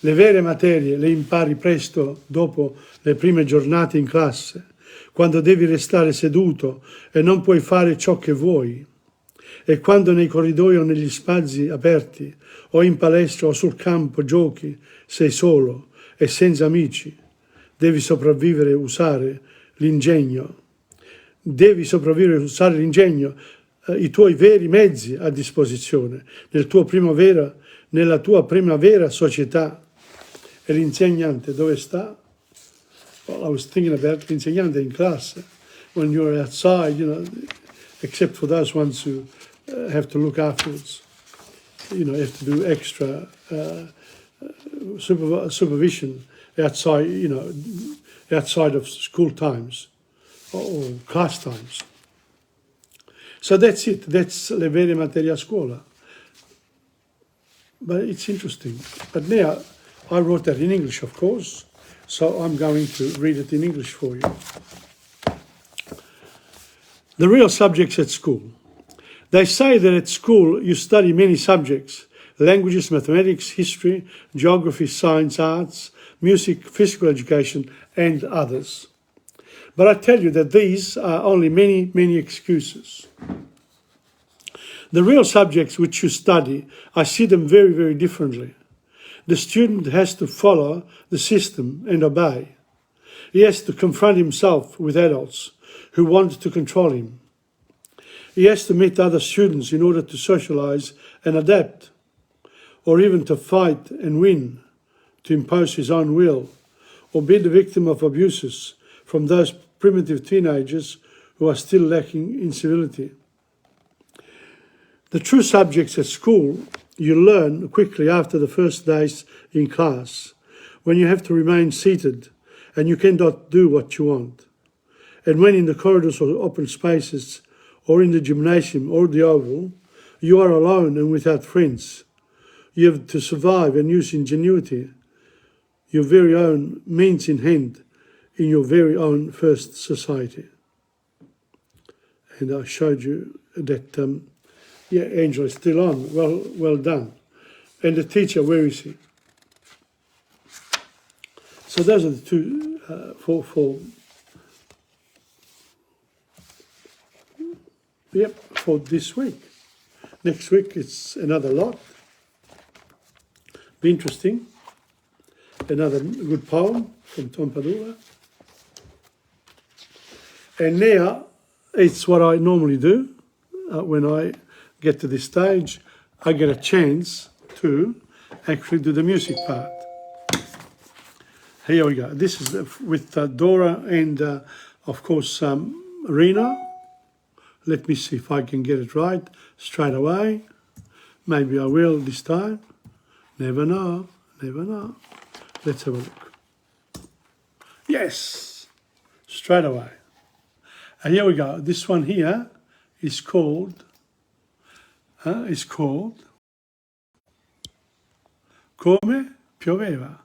Le vere materie le impari presto dopo le prime giornate in classe, quando devi restare seduto e non puoi fare ciò che vuoi, e quando nei corridoi o negli spazi aperti o in palestra o sul campo giochi sei solo e senza amici. Devi sopravvivere e usare l'ingegno. Devi sopravvivere e usare l'ingegno, i tuoi veri mezzi a disposizione, nella tua primavera società. E l'insegnante dove sta? Well, I was thinking about l'insegnante in classe. When you're outside, you know, except for those ones who have to look afterwards, you know, have to do extra supervision outside, you know, outside of school times or class times. So that's it. That's le vere materie a scuola. But it's interesting. But now, I wrote that in English, of course, so I'm going to read it in English for you. The real subjects at school. They say that at school you study many subjects: languages, mathematics, history, geography, science, arts, music, physical education, and others. But I tell you that these are only many excuses. The real subjects which you study, I see them very differently. The student has to follow the system and obey. He has to confront himself with adults who want to control him. He has to meet other students in order to socialize and adapt, or even to fight and win, to impose his own will, or be the victim of abuses from those primitive teenagers who are still lacking in civility. The true subjects at school you learn quickly after the first days in class, when you have to remain seated and you cannot do what you want. And when in the corridors or open spaces, or in the gymnasium or the oval, you are alone and without friends. You have to survive and use ingenuity, your very own means in hand, in your very own first society. And I showed you that, yeah, Angel is still on. Well done. And the teacher, where is he? So those are the two for this week. Next week it's another lot. Be interesting. Another good poem from TomPadula. And now it's what I normally do when I get to this stage. I get a chance to actually do the music part. Here we go. This is with Dora and, of course, Rena. Let me see if I can get it right straight away. Maybe I will this time. Never know. Let's have a look. Yes, straight away. And here we go. This one here is called Come pioveva.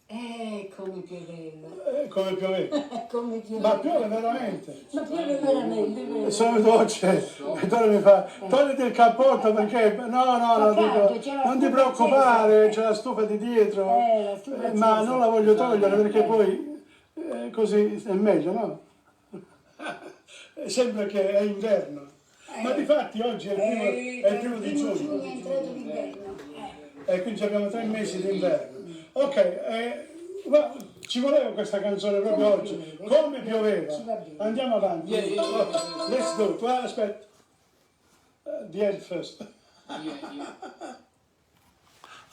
Come pioveva. Come pioveva. Come pioveva. Ma piove veramente. Ma piove veramente, vero? Sono dolce. E Dora mi fa, togliti il cappotto perché... No, dico, non ti preoccupare, c'è la stufa di dietro. La stufa ma non la voglio togliere perché poi così è meglio, no? Sembra che è inverno. Ma difatti oggi è il primo di giugno giugno. è entrato l'inverno. E quindi abbiamo 3 mesi d'inverno. Ok, ma ci voleva questa canzone proprio oggi. Come pioveva. Andiamo avanti. Ok, let's do it. Well, aspetta. The end first.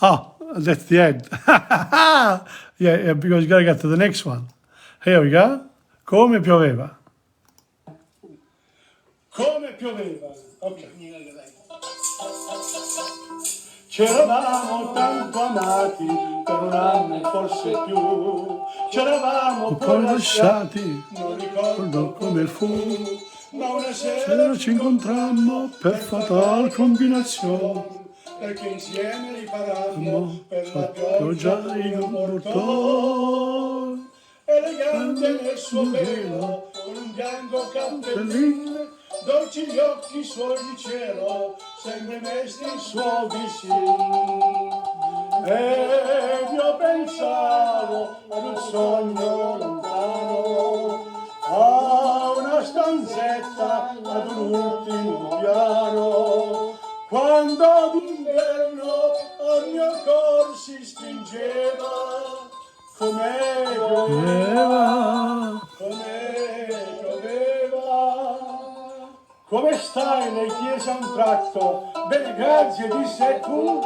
Oh, that's the end. Yeah, because you gotta get to the next one. Here we go. Come pioveva. Come pioveva. Ok. C'eravamo tanto amati per un anno e forse più. C'eravamo poi lasciati, non ricordo come fu. Ma una sera ci incontrammo per fatal combinazione. Perché insieme riparammo per la pioggia in un portone. Elegante nel suo velo, con un bianco cappellino, dolci gli occhi suoi di cielo, sempre mesti in suo visin. Ed io pensavo ad un sogno lontano, a una stanzetta, ad un ultimo piano, quando d'inverno al mio cor si stringeva, come pioveva, come pioveva. Come stai? Lei chiese a un tratto. Bene, grazie, disse tu.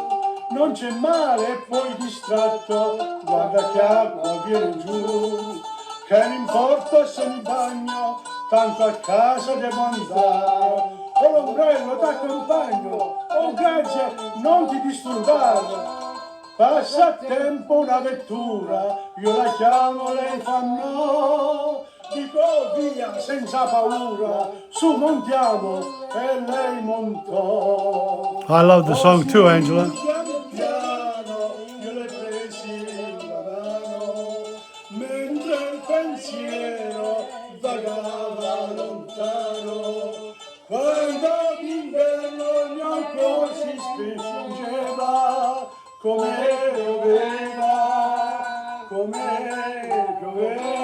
Non c'è male, poi distratto. Guarda che acqua viene giù. Che non importa se mi bagno, tanto a casa devo andare. Ho l'ombrello t'accompagno. Oh, grazie, non ti disturbare. Passa a tempo una vettura, io la chiamo, lei fa no. Dico via senza paura, su montiamo e lei montò. I love the song too, Angela. Piano piano io le presi la mano, mentre il pensiero vagava lontano. Quando d'inverno il mio cuore si spingeva, come pioveva, come pioveva.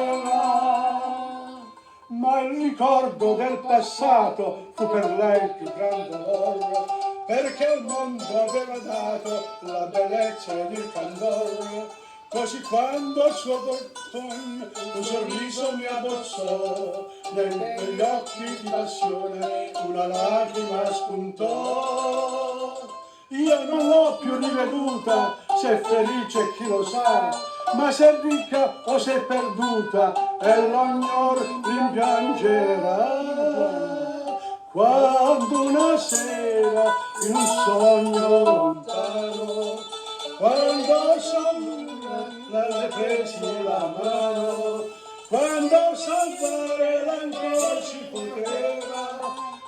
Ma il ricordo del passato fu per lei il più grande onore, perché al mondo aveva dato la bellezza ed il candore. Così quando al suo portone un sorriso mi abbozzò, negli occhi di passione una lacrima spuntò. Io non l'ho più riveduta, se è felice chi lo sa, ma se è ricca o se è perduta, e l'ognor rimpiangerà. Quando una sera in un sogno lontano, quando le presi la mano, quando salvare l'ancora si poteva,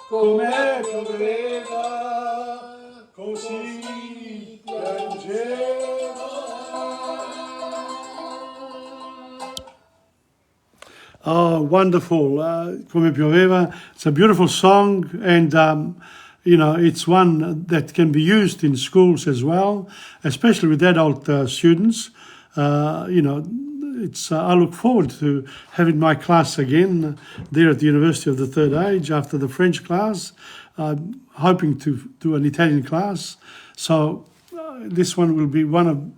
come pioveva, così piangeva. Oh, wonderful. Come pioveva. It's a beautiful song, and you know, it's one that can be used in schools as well, especially with adult students. You know, it's I look forward to having my class again there at the University of the Third Age after the French class. Hoping to do an Italian class. So this one will be one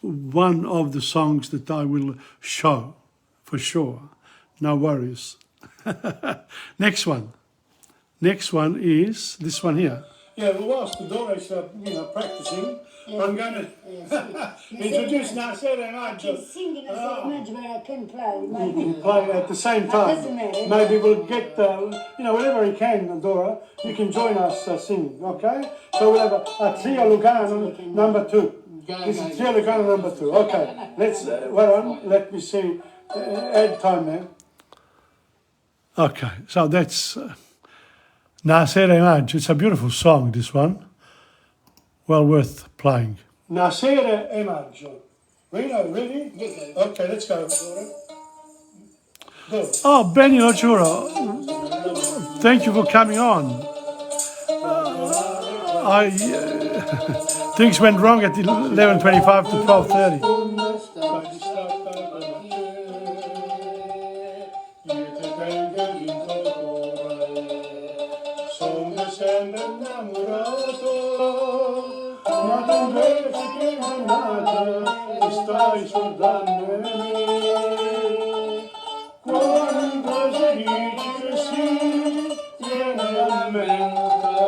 of the songs that I will show for sure. No worries. Next one. Next one is this one here. Yeah, well, whilst the Dora is practicing, I'm going to introduce Nasser and Maggio. Singing a Maggio, but I can play. You can play at the same time. Doesn't matter. Maybe we'll get, whenever you can, Dora, you can join us singing, okay? So we'll have a trio Lugano number 2. This is trio Lugano number 2. Okay, let's, let me see, add time there. Okay, so that's Nasera e Maggio. It's a beautiful song, this one. Well worth playing. Nasera e Maggio. Ready? Okay, let's go. Go. Oh, Benny Lojuro, thank you for coming on. Things went wrong at 11:25 to 12:30. sempre innamorato, ma tu invece che ingannata ti stai scordando di me. Quando si dice che sì, viene a mente,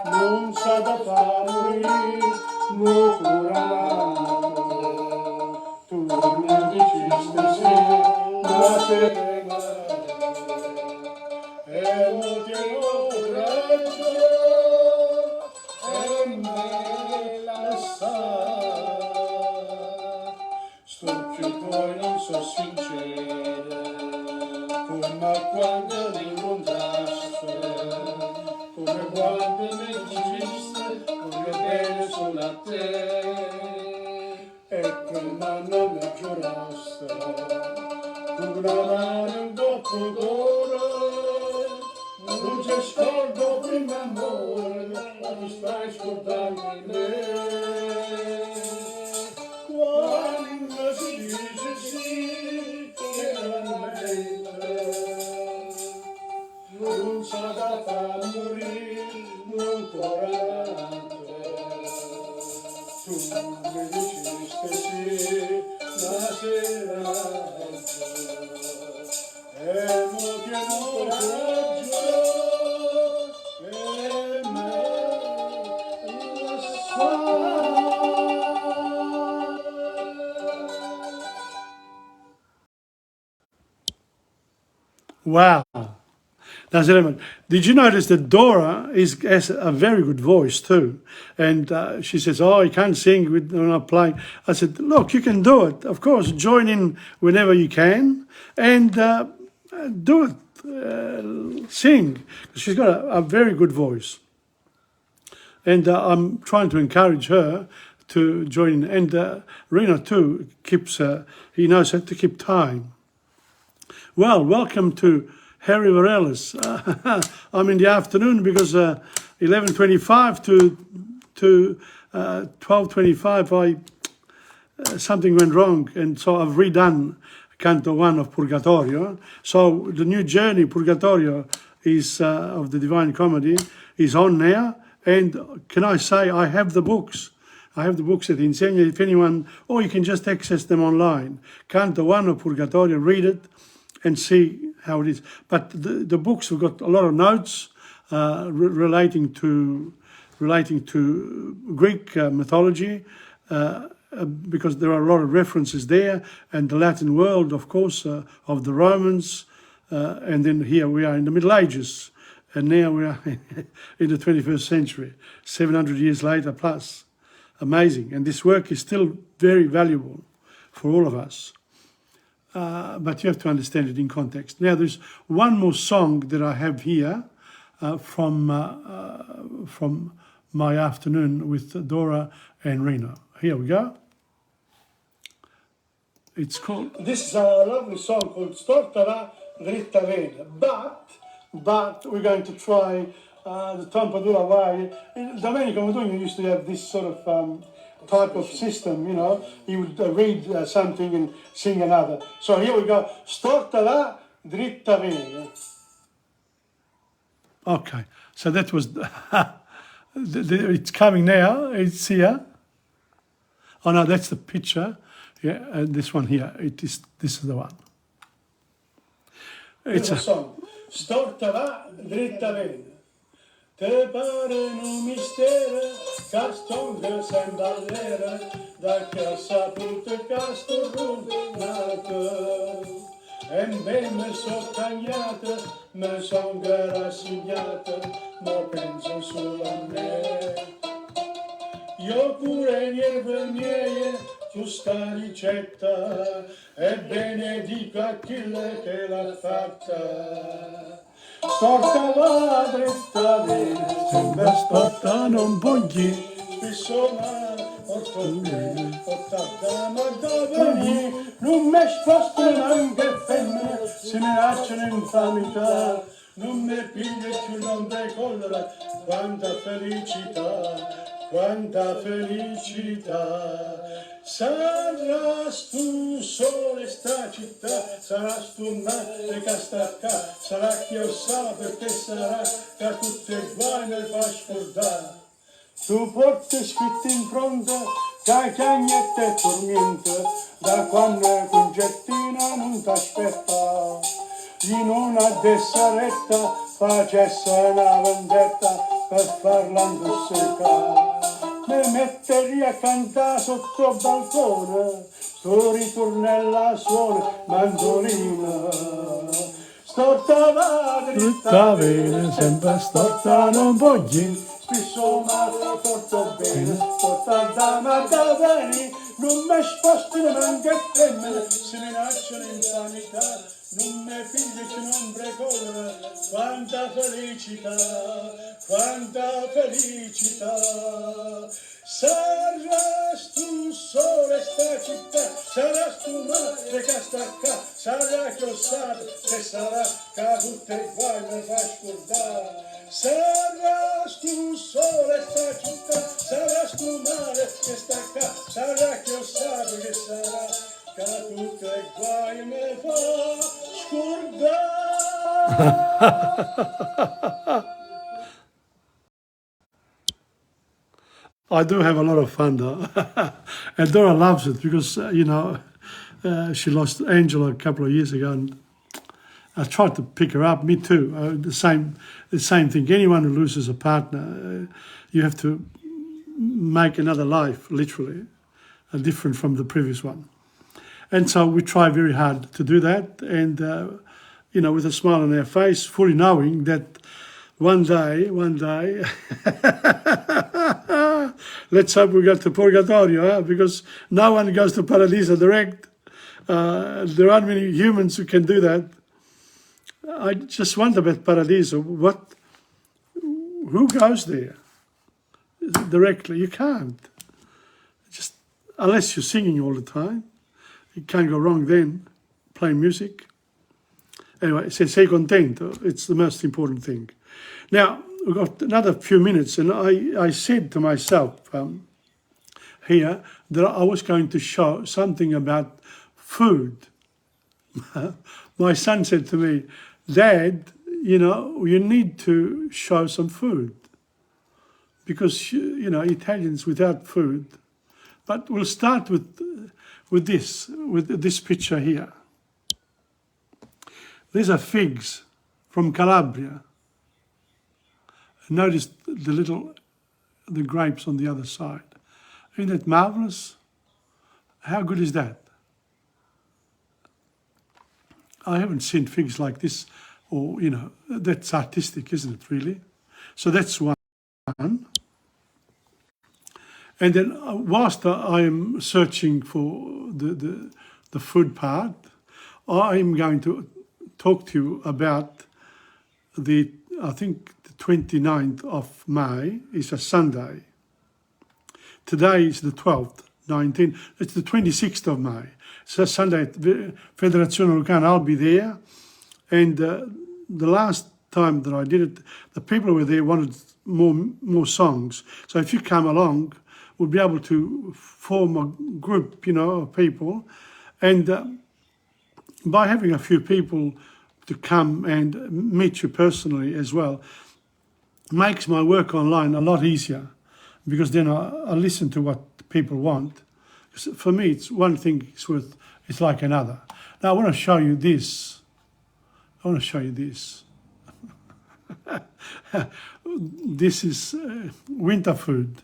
non sa da far morire, non curante. Tu mi dicesti sì, ma se e non ti coraggio e me la sa. Sto più poi non so sincero, come quando mi incontraste, come quando mi diceste voglio bene solo a te. E quel anno mi giuraste, una mano un po' d'oro, non c'è scordo prima amore, ma tu stai scordando di me. Quando si dice sì, che la mente non sa da far morire, non corante. Tu mi dicesti sì, la sera e non ti coraggio e me lo sa. Wow. Now, Zeleman, did you notice that Dora has a very good voice too? And she says, oh, you can't sing when I'm playing. I said, look, you can do it. Of course, join in whenever you can and do it, sing. She's got a very good voice. And I'm trying to encourage her to join in. And Reno too keeps, he knows how to keep time. Well, welcome to Harry Varelis. I'm in the afternoon because 11:25 to 12:25 something went wrong, and so I've redone Canto 1 of Purgatorio. So the new journey, Purgatorio, is of the Divine Comedy, is on now. And can I say I have the books. I have the books at Insegna, if anyone, or you can just access them online. Canto 1 of Purgatorio, read it and see how it is. But the books have got a lot of notes relating to Greek mythology, because there are a lot of references there, and the Latin world, of course, of the Romans, and then here we are in the Middle Ages, and now we are in the 21st century, 700 years later plus. Amazing. And this work is still very valuable for all of us. But you have to understand it in context. Now, there's one more song that I have here from my afternoon with Dora and Reno. Here we go. It's called... This is a lovely song called Storta dritta vena. But we're going to try the TomPadula way. Domenico Modugno used to have this sort of type of system, you know. He would read something and sing another. So here we go. Storta dritta vena. Okay, so that was... it's coming now. It's here. Oh no, that's the picture. Yeah, and this one here. This is the one. It's a song. Storta va, dritta vena. Te pare un mistero, castonga sem ballera, da che saputo casto rubato. E ben me so cagnata, me son rassegnata, ma penso solo a me. Io pure nerve miei, giusta ricetta, e benedico a chi che l'ha fatta. Storta va, dritta vena, sembra storta non voglio, spesso ma porto bene, portata ma da venire, non mi spostano anche femmine, si mi lasciano infamità, non mi piglia più non decollera, quanta felicità, Saràs tu sole sta città, saràs tu mare che sta qua, sarà che io sa perché sarà che tutte guai nel fa scordare. Tu porti scritto in fronte che chiagnette e tormenta, da quando Concettina non t'aspetta. In una desseretta facesse una vendetta per farla indossecare. Mi metterei a cantare sotto il balcone, sto ritornella suona mandolina. Storta va, dritta bene, sempre storta non voglio, spesso male porto bene, porta dama da bene, non mi sposto ne manca femmine, se mi nascono in sanità, non mi figli che non pregone, quanta felicità, quanta felicità. Saràs tu sole sta città, saràs tu madre che sta qua, sarà che ho saputo che sarà che tutte guai mi fa scordare. Saràs tu sole sta città, saràs tu mare che sta qua, sarà che ho saputo che sarà che tutte guai mi fa scordare. I do have a lot of fun though, and Dora loves it because she lost Angela a couple of years ago, and I tried to pick her up. Me too. The same thing. Anyone who loses a partner, you have to make another life, literally, different from the previous one. And so we try very hard to do that, and with a smile on our face, fully knowing that one day, let's hope we get to Purgatorio, because no one goes to Paradiso direct. There aren't many humans who can do that. I just wonder about Paradiso. Who goes there directly? You can't. Just unless you're singing all the time, you can't go wrong then. Playing music. Anyway, sei contento. It's the most important thing. Now, we've got another few minutes, and I said to myself here that I was going to show something about food. My son said to me, Dad, you need to show some food, because, Italians without food. But we'll start with this picture here. These are figs from Calabria. Notice the grapes on the other side. Isn't that marvelous? How good is that? I haven't seen figs like this, or, that's artistic, isn't it, really? So that's one. And then whilst I am searching for the food part, I'm going to talk to you about I think the 29th of May is a Sunday. Today is the 12th, 19th. It's the 26th of May. It's a Sunday at Federazione Lucana. I'll be there. And the last time that I did it, the people who were there wanted more songs. So if you come along, we'll be able to form a group, of people. And by having a few people to come and meet you personally as well, makes my work online a lot easier, because then I listen to what people want. For me, it's one thing, it's like another. Now I want to show you this. This is winter food.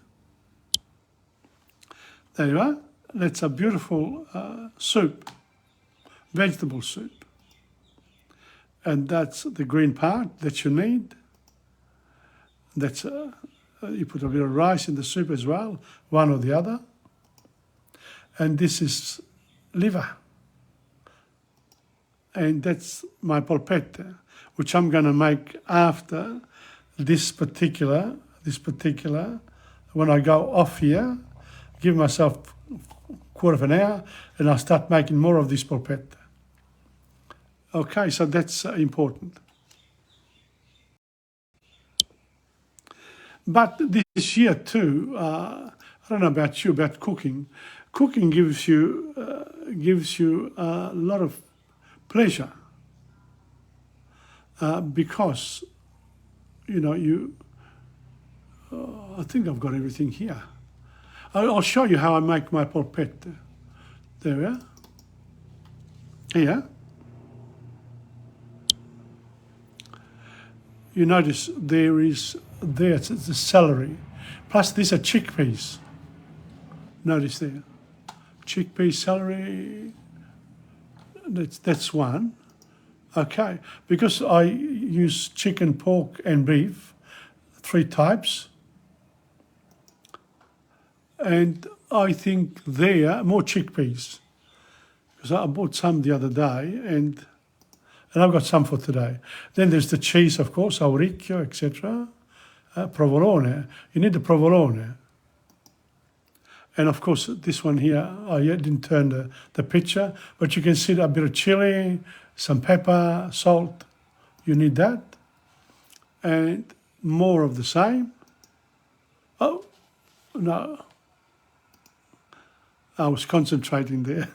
There you are. That's a beautiful soup, vegetable soup. And that's the green part that you need. That's you put a bit of rice in the soup as well, one or the other. And this is liver. And that's my polpette, which I'm going to make after this particular, when I go off here, give myself a quarter of an hour, and I'll start making more of this polpette. Okay, so that's important. But this year too, I don't know about you, about cooking, cooking gives you a lot of pleasure because I think I've got everything here. I'll show you how I make my polpette. There we are. Here. You notice it's the celery. Plus these are chickpeas. Notice there. Chickpea, celery, that's one. Okay, because I use chicken, pork and beef, 3 types. And I think there, more chickpeas, because I bought some the other day and I've got some for today. Then there's the cheese, of course, auricchio, etc. Provolone, you need the provolone. And of course, this one here, I didn't turn the picture, but you can see a bit of chili, some pepper, salt. You need that. And more of the same. Oh, no. I was concentrating there.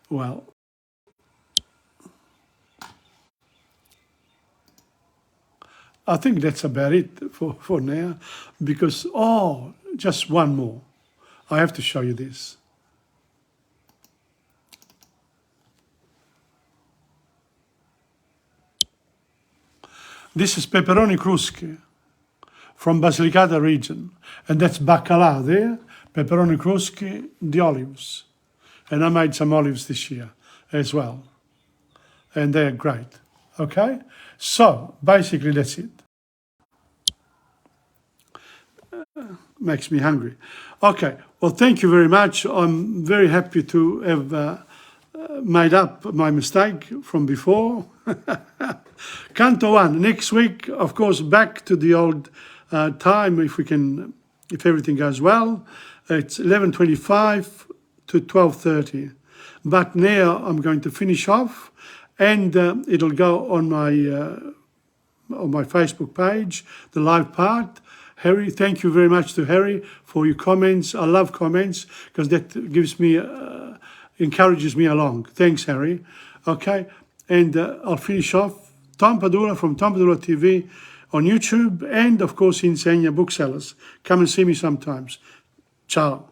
Well. I think that's about it for now, because, just one more. I have to show you this. This is pepperoni crusche from Basilicata region, and that's bacala there, pepperoni crusche, the olives. And I made some olives this year as well, and they're great, okay? So, basically that's it. Makes me hungry. Okay, well, thank you very much. I'm very happy to have made up my mistake from before. Canto 1, next week, of course, back to the old time, if everything goes well. It's 11:25 to 12:30. But now I'm going to finish off, and it'll go on my Facebook page, the live part. Harry, thank you very much to Harry for your comments. I love comments because that gives me, encourages me along. Thanks, Harry. Okay, and I'll finish off. Tom Padula from TomPadulaTV on YouTube, and of course Insegna Booksellers. Come and see me sometimes. Ciao.